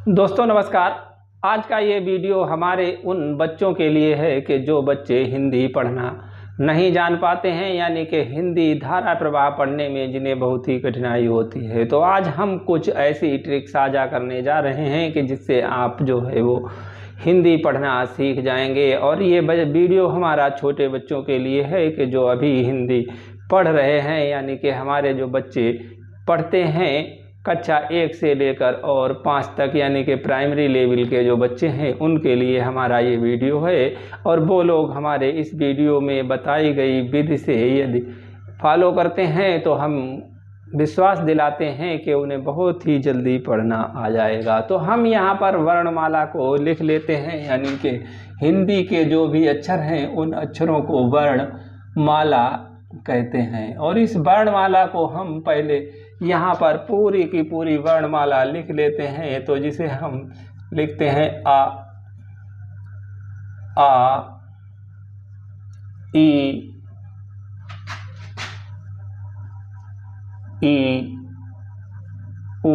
दोस्तों नमस्कार। आज का ये वीडियो हमारे उन बच्चों के लिए है कि जो बच्चे हिंदी पढ़ना नहीं जान पाते हैं, यानी कि हिंदी धारा प्रवाह पढ़ने में जिन्हें बहुत ही कठिनाई होती है। तो आज हम कुछ ऐसी ट्रिक साझा करने जा रहे हैं कि जिससे आप जो है वो हिंदी पढ़ना सीख जाएंगे। और ये वीडियो हमारा छोटे बच्चों के लिए है कि जो अभी हिंदी पढ़ रहे हैं, यानी कि हमारे जो बच्चे पढ़ते हैं कक्षा 1 से लेकर और 5 तक, यानी कि प्राइमरी लेवल के जो बच्चे हैं उनके लिए हमारा ये वीडियो है। और वो लोग हमारे इस वीडियो में बताई गई विधि से यदि फॉलो करते हैं तो हम विश्वास दिलाते हैं कि उन्हें बहुत ही जल्दी पढ़ना आ जाएगा। तो हम यहाँ पर वर्णमाला को लिख लेते हैं, यानी कि हिंदी के जो भी अक्षर हैं उन अक्षरों को वर्णमाला कहते हैं। और इस वर्णमाला को हम पहले यहाँ पर पूरी की पूरी वर्णमाला लिख लेते हैं। तो जिसे हम लिखते हैं आ ई उ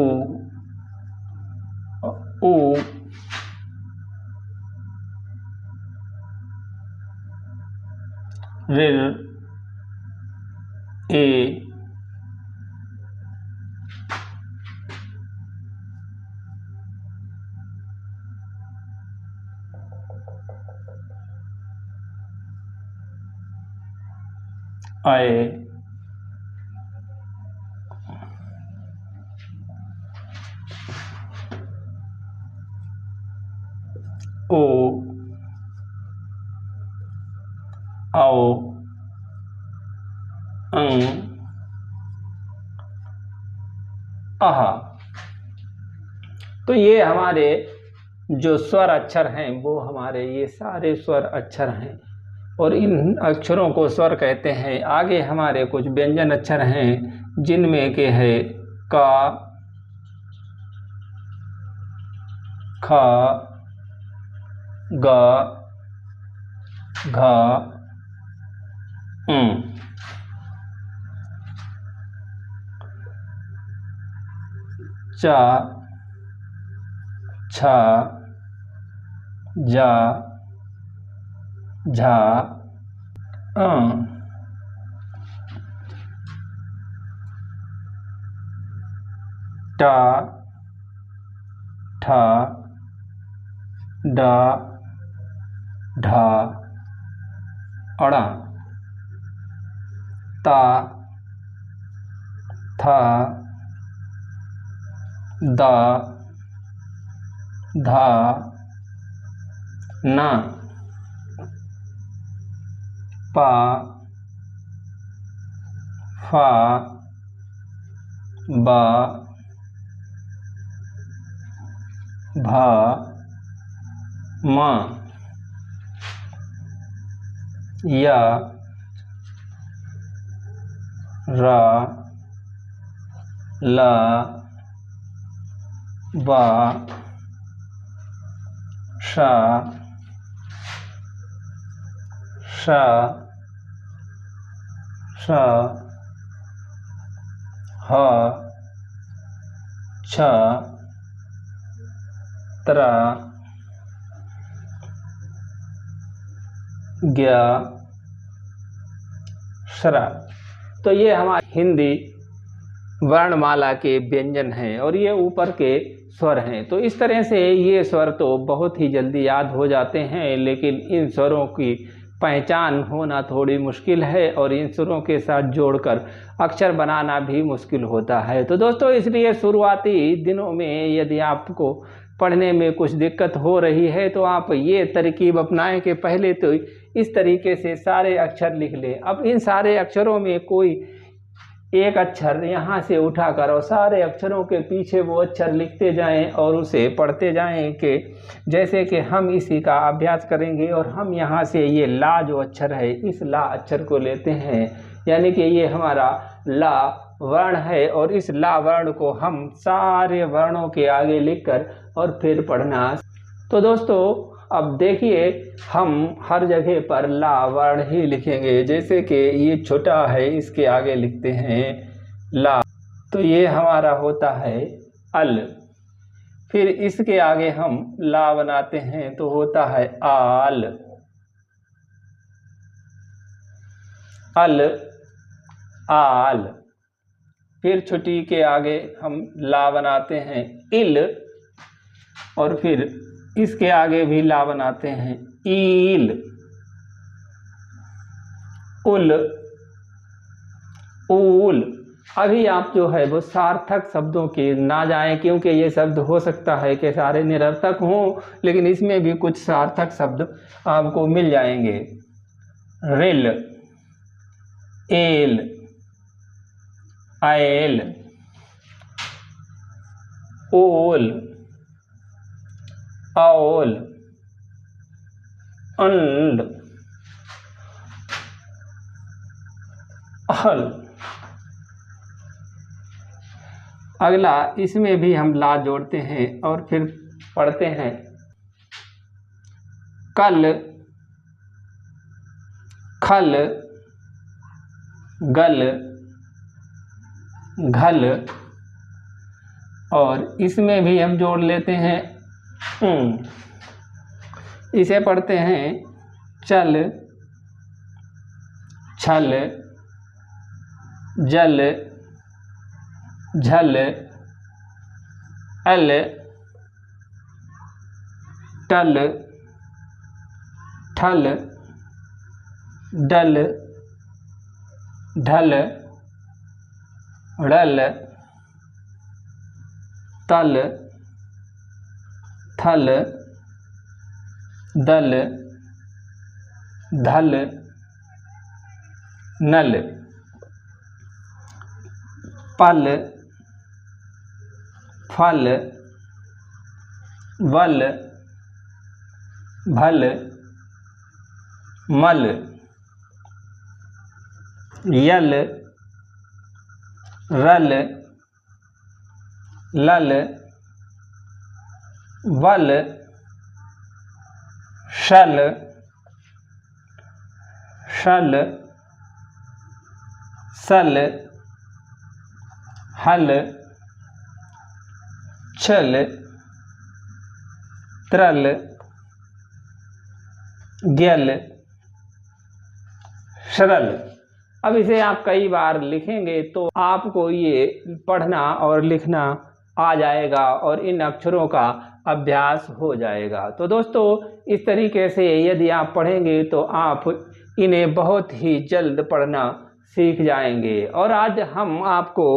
ऋ ए आए ओ आओ आहा। तो ये हमारे जो स्वर अक्षर हैं वो हमारे ये सारे स्वर अक्षर हैं और इन अक्षरों को स्वर कहते हैं। आगे हमारे कुछ व्यंजन अक्षर हैं जिनमें के है का, ख, ग, घ, च, छ, ज, झ, ट, ठ, ड, ढ, ण, त, थ, द, ध, न, प, फ, ब, भ, म, य, र, ल, व, श, श, ह, छ, त्र, ज्ञ, श्र। तो ये हमारी हिंदी वर्णमाला के व्यंजन हैं और ये ऊपर के स्वर हैं। तो इस तरह से ये स्वर तो बहुत ही जल्दी याद हो जाते हैं, लेकिन इन स्वरों की पहचान होना थोड़ी मुश्किल है और इन स्वरों के साथ जोड़कर अक्षर बनाना भी मुश्किल होता है। तो दोस्तों इसलिए शुरुआती दिनों में यदि आपको पढ़ने में कुछ दिक्कत हो रही है तो आप ये तरकीब अपनाएं कि पहले तो इस तरीके से सारे अक्षर लिख लें। अब इन सारे अक्षरों में कोई एक अक्षर यहाँ से उठाकर और सारे अक्षरों के पीछे वो अक्षर लिखते जाएं और उसे पढ़ते जाएं कि जैसे कि हम इसी का अभ्यास करेंगे। और हम यहाँ से ये ला जो अक्षर है इस ला अक्षर को लेते हैं, यानी कि ये हमारा ला वर्ण है और इस ला वर्ण को हम सारे वर्णों के आगे लिखकर और फिर पढ़ना। तो दोस्तों अब देखिए हम हर जगह पर ला वर्ण ही लिखेंगे। जैसे कि ये छोटा है इसके आगे लिखते हैं ला, तो ये हमारा होता है अल। फिर इसके आगे हम ला बनाते हैं तो होता है आल, अल, आल। फिर छुटी के आगे हम ला बनाते हैं इल, और फिर इसके आगे भी ला बनाते हैं ईल, उल, ऊल। अभी आप जो है वो सार्थक शब्दों के ना जाएं, क्योंकि ये शब्द हो सकता है कि सारे निरर्थक हों, लेकिन इसमें भी कुछ सार्थक शब्द आपको मिल जाएंगे। रिल, एल, आयल, ओल, औल, अंड, हल। अगला इसमें भी हम ला जोड़ते हैं और फिर पढ़ते हैं कल, खल, गल, घल, और इसमें भी हम जोड़ लेते हैं इसे पढ़ते हैं चल, छल, जल, झल, अल, टल, ठल, डल, ढल, ड़ल, तल, थल, दल, धल, नल, पल, फल, वल, भल, मल, यल, रल, लल, वल, शल, शल, सल, हल, छल, त्रल, ग्यल, सरल। अब इसे आप कई बार लिखेंगे तो आपको ये पढ़ना और लिखना आ जाएगा और इन अक्षरों का अभ्यास हो जाएगा। तो दोस्तों, इस तरीके से यदि आप पढ़ेंगे तो आप इन्हें बहुत ही जल्द पढ़ना सीख जाएंगे। और आज हम आपको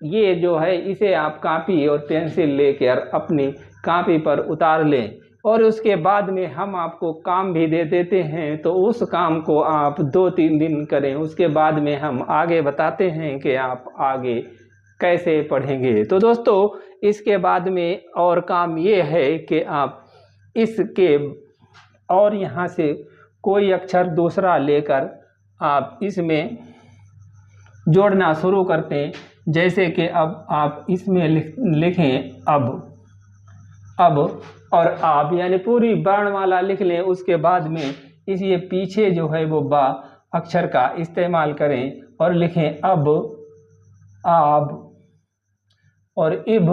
ये जो है इसे आप कापी और पेंसिल लेकर अपनी कापी पर उतार लें, और उसके बाद में हम आपको काम भी दे देते हैं। तो उस काम को आप 2-3 दिन करें, उसके बाद में हम आगे बताते हैं कि आप आगे कैसे पढ़ेंगे। तो दोस्तों, इसके बाद में और काम ये है कि आप इसके और यहाँ से कोई अक्षर दूसरा लेकर आप इसमें जोड़ना शुरू करते हैं। जैसे कि अब आप इसमें लिखें अब और आप, यानी पूरी वर्णमाला लिख लें। उसके बाद में इस ये पीछे जो है वो बा अक्षर का इस्तेमाल करें और लिखें अब, आब और इब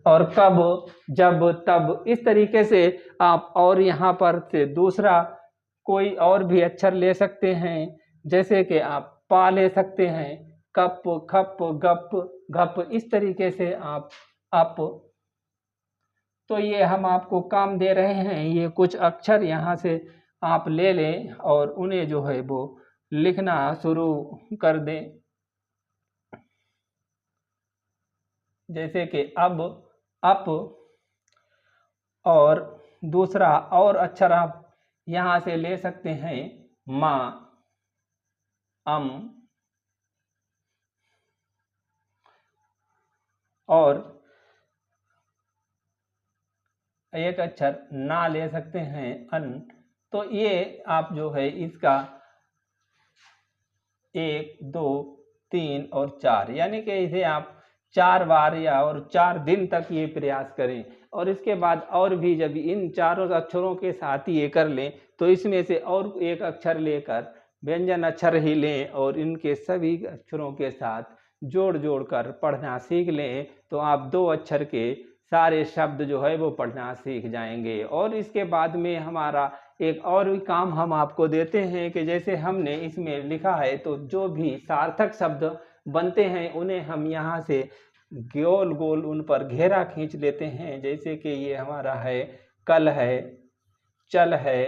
और कब, जब, तब। इस तरीके से आप और यहाँ पर से दूसरा कोई और भी अक्षर ले सकते हैं। जैसे कि आप पा ले सकते हैं, कप, खप, गप, घप। इस तरीके से आप अप। तो ये हम आपको काम दे रहे हैं, ये कुछ अक्षर यहाँ से आप ले लें और उन्हें जो है वो लिखना शुरू कर दें। जैसे कि अब, अप, और दूसरा और अक्षर आप यहाँ से ले सकते हैं, माँ, अम, और एक अक्षर ना ले सकते हैं, अन। तो ये आप जो है इसका 1, 2, 3 और 4, यानी कि इसे आप 4 बार या और 4 दिन तक ये प्रयास करें। और इसके बाद और भी जब इन चारों अक्षरों के साथ ये कर लें तो इसमें से और एक अक्षर लेकर व्यंजन अक्षर ही लें और इनके सभी अक्षरों के साथ जोड़ जोड़ कर पढ़ना सीख लें। तो आप 2 अक्षर के सारे शब्द जो है वो पढ़ना सीख जाएंगे। और इसके बाद में हमारा एक और भी काम हम आपको देते हैं कि जैसे हमने इसमें लिखा है तो जो भी सार्थक शब्द बनते हैं उन्हें हम यहाँ से गोल गोल उन पर घेरा खींच लेते हैं। जैसे कि ये हमारा है कल है, चल है,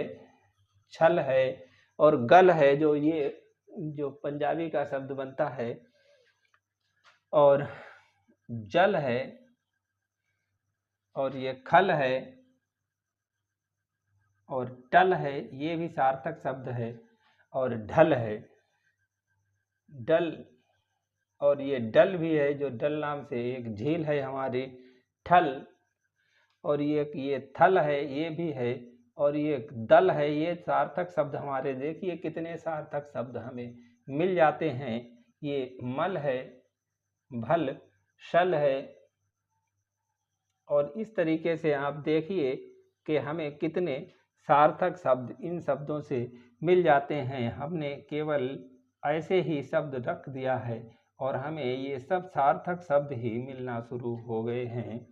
छल है और गल है, जो ये जो पंजाबी का शब्द बनता है, और जल है, और ये खल है, और टल है, ये भी सार्थक शब्द है, और ढल है, डल, और ये डल भी है, जो डल नाम से एक झील है हमारी, ठल, और ये थल है, ये भी है, और ये दल है। ये सार्थक शब्द हमारे, देखिए कितने सार्थक शब्द हमें मिल जाते हैं। ये मल है, भल, शल है, और इस तरीके से आप देखिए कि हमें कितने सार्थक शब्द इन शब्दों से मिल जाते हैं। हमने केवल ऐसे ही शब्द रख दिया है और हमें ये सब सार्थक शब्द ही मिलना शुरू हो गए हैं।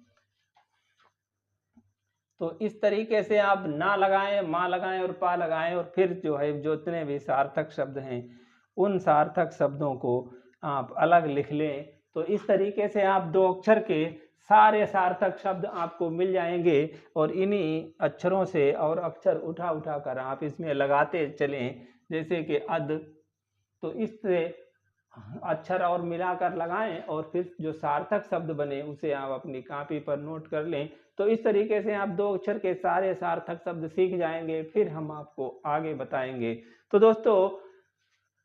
तो इस तरीके से आप ना लगाएं, माँ लगाएं और पा लगाएं, और फिर जो है जो जितने भी सार्थक शब्द हैं उन सार्थक शब्दों को आप अलग लिख लें। तो इस तरीके से आप 2 अक्षर के सारे सार्थक शब्द आपको मिल जाएंगे, और इन्हीं अक्षरों से और अक्षर उठा उठा कर आप इसमें लगाते चलें। जैसे कि अद, तो इससे अक्षर और मिलाकर लगाएं और फिर जो सार्थक शब्द बने उसे आप अपनी कॉपी पर नोट कर लें। तो इस तरीके से आप 2 अक्षर के सारे सार्थक शब्द सीख जाएंगे, फिर हम आपको आगे बताएंगे। तो दोस्तों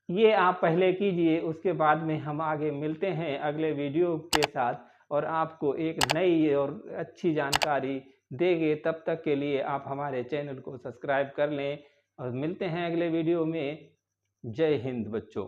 ये आप पहले कीजिए, उसके बाद में हम आगे मिलते हैं अगले वीडियो के साथ और आपको एक नई और अच्छी जानकारी देंगे। तब तक के लिए आप हमारे चैनल को सब्सक्राइब कर लें और मिलते हैं अगले वीडियो में। जय हिंद बच्चों।